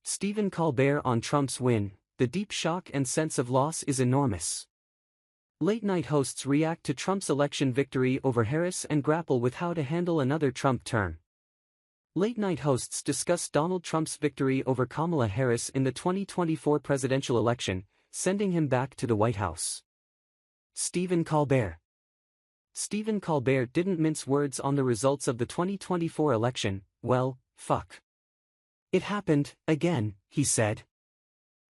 Stephen Colbert on Trump's win, the deep shock and sense of loss is enormous. Late-night hosts react to Trump's election victory over Harris and grapple with how to handle another Trump term. Late-night hosts discuss Donald Trump's victory over Kamala Harris in the 2024 presidential election, sending him back to the White House. Stephen Colbert. Stephen Colbert didn't mince words on the results of the 2024 election. Well, fuck. It happened, again, he said.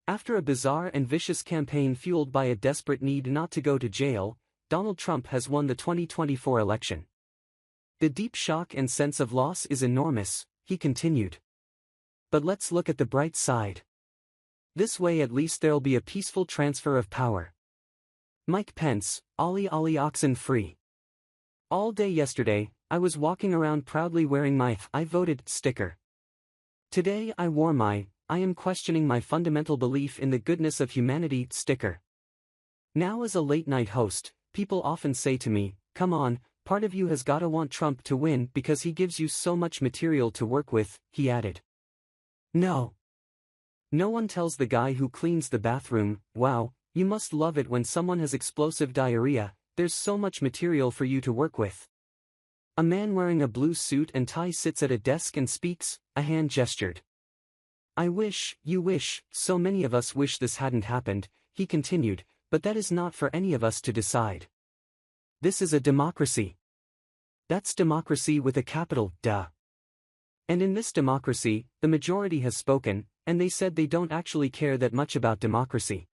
After a bizarre and vicious campaign fueled by a desperate need not to go to jail, Donald Trump has won the 2024 election. The deep shock and sense of loss is enormous, he continued. But let's look at the bright side. This way at least there'll be a peaceful transfer of power. Mike Pence, Ollie oxen free. All day yesterday, I was walking around proudly wearing my "I voted" sticker. Today I wore my "I am questioning my fundamental belief in the goodness of humanity" sticker. Now as a late-night host, people often say to me, "Come on, part of you has gotta want Trump to win because he gives you so much material to work with," he added. No. No one tells the guy who cleans the bathroom, "Wow, you must love it when someone has explosive diarrhea, there's so much material for you to work with." A man wearing a blue suit and tie sits at a desk and speaks, a hand gestured. "I wish, you wish, so many of us wish this hadn't happened," he continued, "but that is not for any of us to decide. This is a democracy. That's democracy with a capital D. And in this democracy, the majority has spoken, and they said they don't actually care that much about democracy."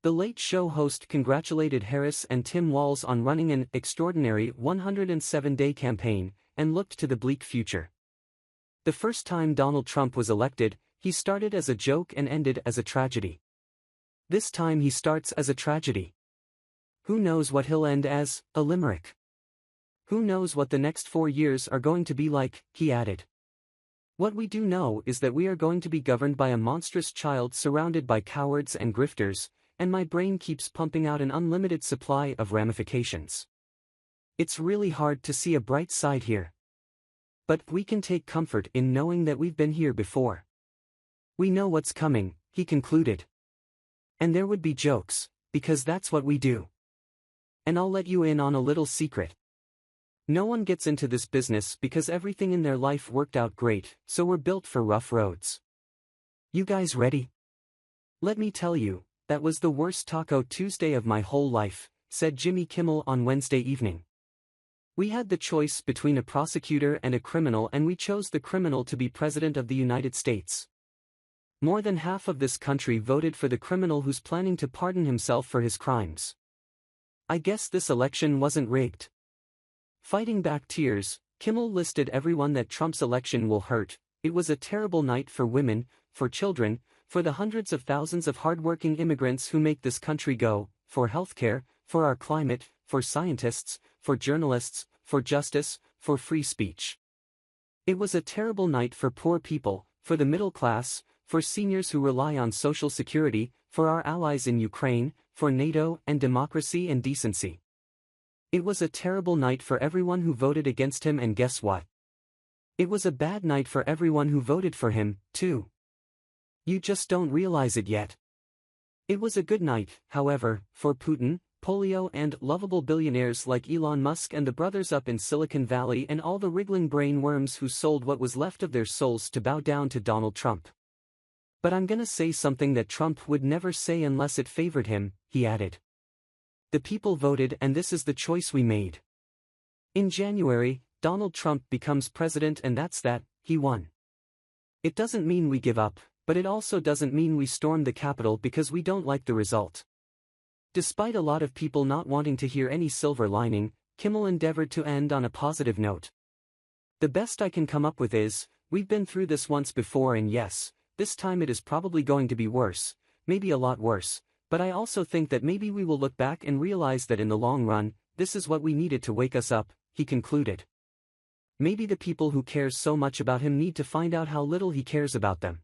The Late Show host congratulated Harris and Tim Walz on running an extraordinary 107-day campaign, and looked to the bleak future. The first time Donald Trump was elected, he started as a joke and ended as a tragedy. This time he starts as a tragedy. Who knows what he'll end as, a limerick? Who knows what the next 4 years are going to be like, he added. What we do know is that we are going to be governed by a monstrous child surrounded by cowards and grifters, and my brain keeps pumping out an unlimited supply of ramifications. It's really hard to see a bright side here. But we can take comfort in knowing that we've been here before. We know what's coming, he concluded. And there would be jokes, because that's what we do. And I'll let you in on a little secret. No one gets into this business because everything in their life worked out great, so we're built for rough roads. You guys ready? Let me tell you, that was the worst Taco Tuesday of my whole life, said Jimmy Kimmel on Wednesday evening. We had the choice between a prosecutor and a criminal, and we chose the criminal to be President of the United States. More than half of this country voted for the criminal who's planning to pardon himself for his crimes. I guess this election wasn't rigged. Fighting back tears, Kimmel listed everyone that Trump's election will hurt. It was a terrible night for women, for children, for the hundreds of thousands of hardworking immigrants who make this country go, for healthcare, for our climate, for scientists, for journalists, for justice, for free speech. It was a terrible night for poor people, for the middle class, for seniors who rely on Social Security, for our allies in Ukraine, for NATO and democracy and decency. It was a terrible night for everyone who voted against him, and guess what? It was a bad night for everyone who voted for him, too. You just don't realize it yet. It was a good night, however, for Putin, polio, and lovable billionaires like Elon Musk and the brothers up in Silicon Valley, and all the wriggling brain worms who sold what was left of their souls to bow down to Donald Trump. But I'm gonna say something that Trump would never say unless it favored him, he added. The people voted, and this is the choice we made. In January, Donald Trump becomes president, and that's that, he won. It doesn't mean we give up, but it also doesn't mean we storm the Capitol because we don't like the result. Despite a lot of people not wanting to hear any silver lining, Kimmel endeavored to end on a positive note. The best I can come up with is, we've been through this once before, and yes, this time it is probably going to be worse, maybe a lot worse, but I also think that maybe we will look back and realize that in the long run, this is what we needed to wake us up, he concluded. Maybe the people who care so much about him need to find out how little he cares about them.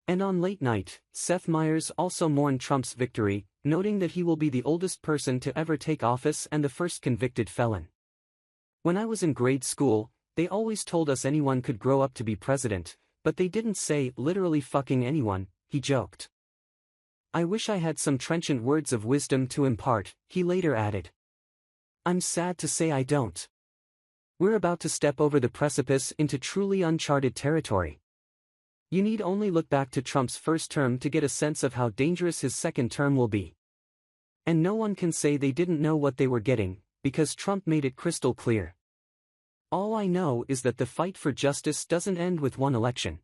And on late night, Seth Meyers also mourned Trump's victory, noting that he will be the oldest person to ever take office and the first convicted felon. When I was in grade school, they always told us anyone could grow up to be president, but they didn't say literally fucking anyone, he joked. I wish I had some trenchant words of wisdom to impart, he later added. I'm sad to say I don't. We're about to step over the precipice into truly uncharted territory. You need only look back to Trump's first term to get a sense of how dangerous his second term will be. And no one can say they didn't know what they were getting, because Trump made it crystal clear. All I know is that the fight for justice doesn't end with one election.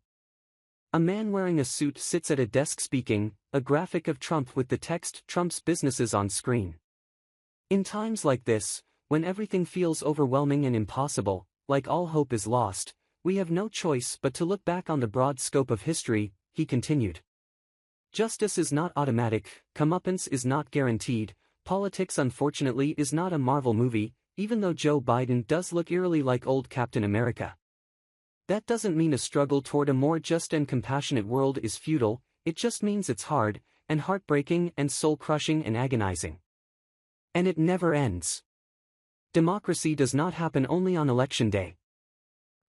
A man wearing a suit sits at a desk speaking, a graphic of Trump with the text "Trump's businesses" on screen. In times like this, when everything feels overwhelming and impossible, like all hope is lost, we have no choice but to look back on the broad scope of history, he continued. Justice is not automatic, comeuppance is not guaranteed, politics unfortunately is not a Marvel movie, even though Joe Biden does look eerily like old Captain America. That doesn't mean a struggle toward a more just and compassionate world is futile, it just means it's hard, and heartbreaking and soul-crushing and agonizing. And it never ends. Democracy does not happen only on election day.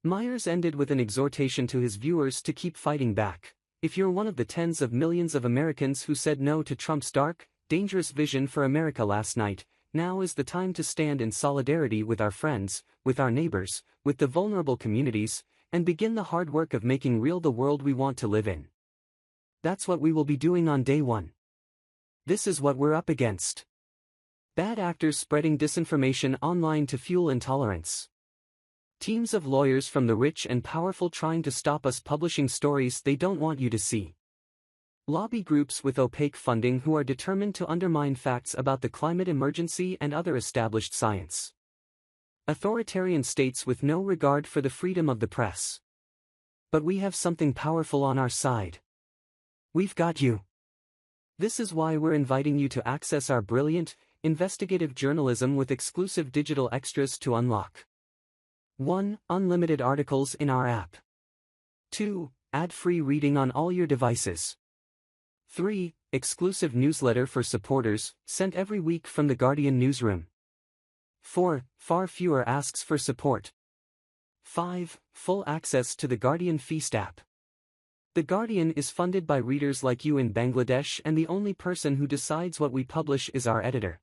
Meyers ended with an exhortation to his viewers to keep fighting back. If you're one of the tens of millions of Americans who said no to Trump's dark, dangerous vision for America last night, now is the time to stand in solidarity with our friends, with our neighbors, with the vulnerable communities, and begin the hard work of making real the world we want to live in. That's what we will be doing on day one. This is what we're up against. Bad actors spreading disinformation online to fuel intolerance. Teams of lawyers from the rich and powerful trying to stop us publishing stories they don't want you to see. Lobby groups with opaque funding who are determined to undermine facts about the climate emergency and other established science. Authoritarian states with no regard for the freedom of the press. But we have something powerful on our side. We've got you. This is why we're inviting you to access our brilliant, investigative journalism with exclusive digital extras to unlock. 1. Unlimited articles in our app. 2. Ad-free reading on all your devices. 3. Exclusive newsletter for supporters, sent every week from the Guardian newsroom. 4. Far fewer asks for support. 5. Full access to the Guardian Feast app. The Guardian is funded by readers like you in Bangladesh, and the only person who decides what we publish is our editor.